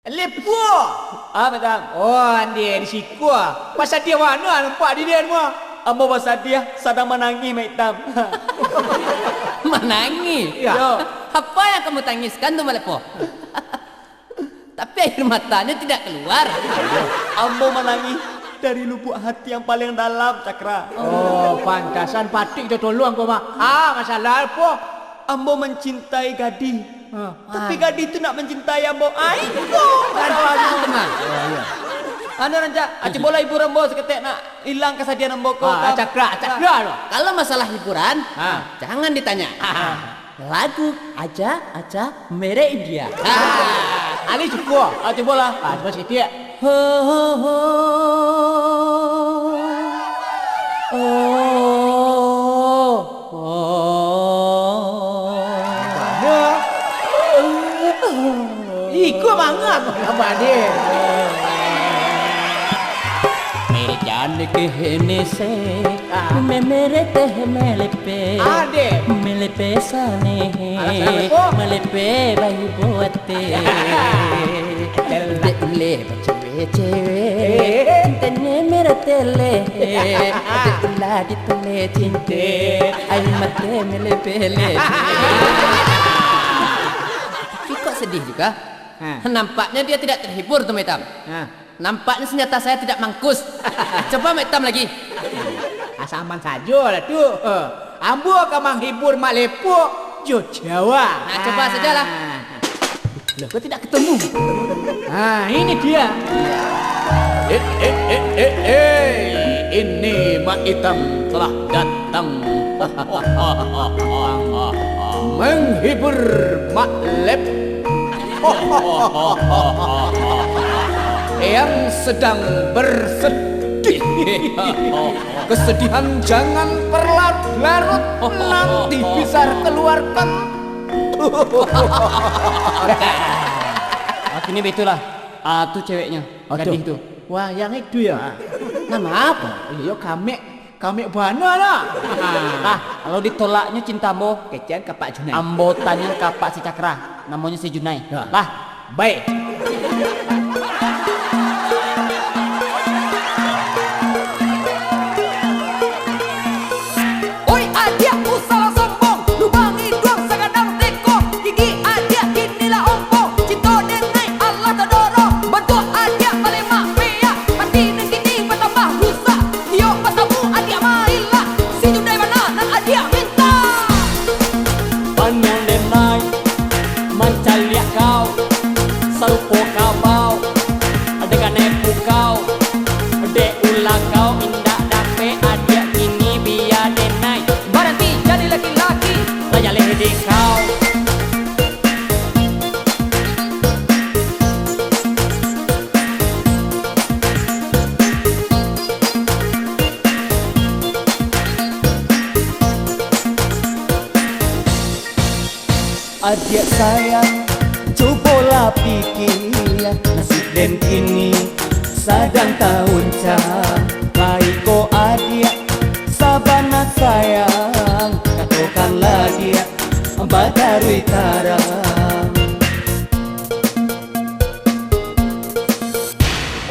Lepo. Betul. Oh, dia di siku. Pasal dia mana nampak di dia semua? Ambo pasal dia sedang menangis, Mek Tam. Menangis? Ya. Yo, apa yang kamu tangiskan tuh Malepo? Tapi air matanya tidak keluar. Ambo menangis dari lubuk hati yang paling dalam, Cakra. Oh, pantasan patik tu tolong kau mah. Masalah apa? Ambo mencintai Gadi. Tapi Gadi itu nak mencintai Ambo. Aiko. Tenang. Anu Ranca, aci bola ibu Rambo seketik nak hilang kesedihan Ambo kau. Cakra loh. Kalau masalah hiburan, jangan ditanya. Lagu aja mere India. Ali cukup. Aci bola. Cuma sikit. Ho ho ho. Ikut mangga kau gambar dia. मेरे जान कहने से मैं मेरे तह मेले पे मेले पे साने मेले पे वही बोते ले बचवे चेवे तने मेरा तेले लाडी तले चिंते आई मते मेले पेले. Kok sedih juga? Nampaknya dia tidak terhibur tuh Metam. Nampaknya senjata saya tidak mangkus. Coba Metam lagi. Asaman saja lah tu. Ambo akan menghibur Mak Lepo Jawa. Nah, coba sajalah. Loh, kau tidak ketemu. Ini dia. Ini Mak Itam telah datang menghibur Mak Lep yang sedang bersedih. Kesedihan jangan berlarut-larut, nanti bisa keluarkan. Ini betulah. Tuh ceweknya. Gadis tuh. Wah, yang itu ya. Nama apa? Iya, kami mana lah. Kalau ditolaknya cinta Ambo, Kecian ke Pak Junai. Ambo tanya ke Pak si Cakra, namanya si Junai. Lah, Baik. Oi adia usah sombong, lubangi dong segadang teko, gigi adia inilah ompong, cinta denai Allah tadoro, bantu adia paling mafia, mati negini bertambah rusak, yo patamu adia marilah, si Junai mana dan adia minta. Panjang denai, mancaliak kau, salupo kau bau, dengan epu kau, de ulah kau indah dape adia ini biar denai, Berhenti jadi laki-laki, raya lehdi kau. Adik sayang, cobalah pikir nasib dan kini sedang tahun cang. Baik kau adik, sabana sayang, katakanlah dia batarui tarang.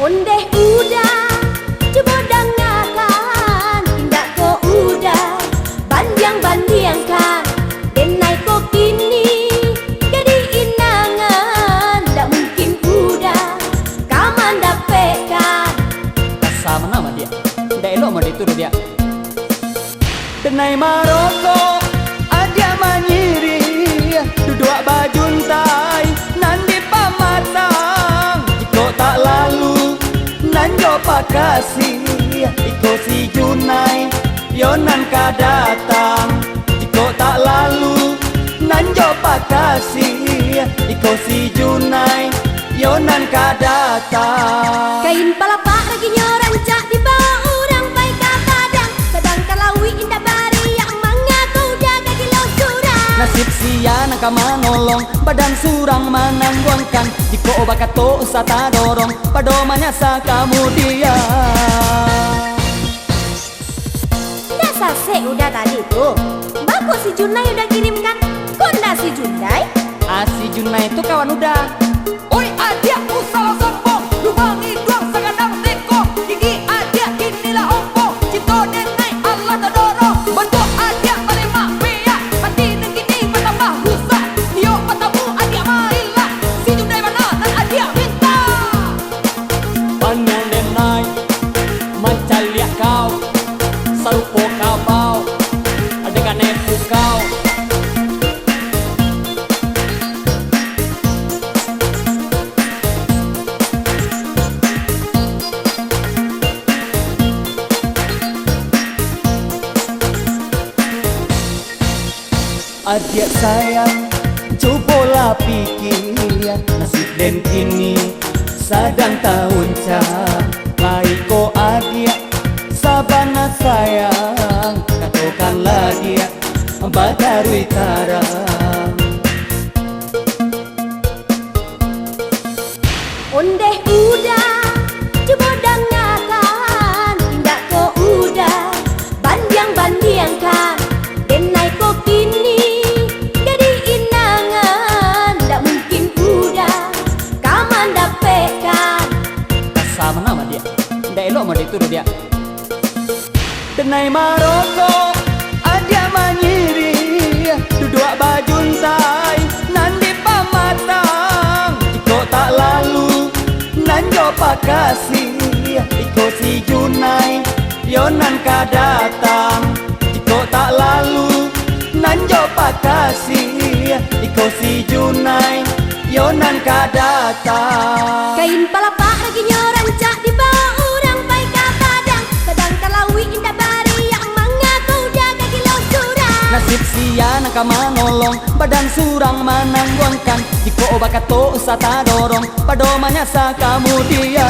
Ondeh udah, coba dengarkan, tindak kau udah, bandiang-bandiangkan, denai kau kini, jadi inangan, tak mungkin udah, kaman dapetkan. Sama nama dia, tidak elok mau dituduh dia. Denai Maroko, adia manyiri, duduk bajuntai, nandi pamatang. Iko tak lalu, nanjo pakasih, iko si Junai, yonan ka datang. Iko tak lalu, nanjo pakasih, iko si Junai, yonan ka datang. Kain palapa lagi nyorancak di bawah orang baik kata dan sedangkan lawi indah bari yang mengaku jaga gilau surah. Nasib sian angka manolong, badan surang menangguangkan. Jika obat kato usata dorong, padomanya sa kemudian. Dasar se udah tadi tuh. Bagus si Junai udah kirimkan. Kok nggak si Junai? Si Junai itu kawan udah. oi adia usah adik sayang, cobalah pikir nasib dan kini sedang tahun cah. Laiko adik sabana sayang, katakanlah dia badarui tarang. Ondeh udah, coba dengarkan, tindak ko udah, bandiang-bandiangkan, denai ko kini, jadi inangan, tak mungkin udah, kaman dapetkan. Sama nama dia, ndak elok mau dituduh dia. Denai Maroko, adia manyiri, duduk bajuntai, nandi pamatang. Iko tak lalu, nanjo pakasih, iko si Junai, yonan ka datang. Iko tak lalu, nanjo pakasih, iko si Junai, yonan ka datang. Kain palapa lagi nyorancak di bawah orang baik ke padang, sedang terlawi indah bariak mengaku jaga kilo surang. Nasib sia nangka manolong, badan surang manangguangkan. Jika obat kato usah dorong, padomanya sa kamu dia.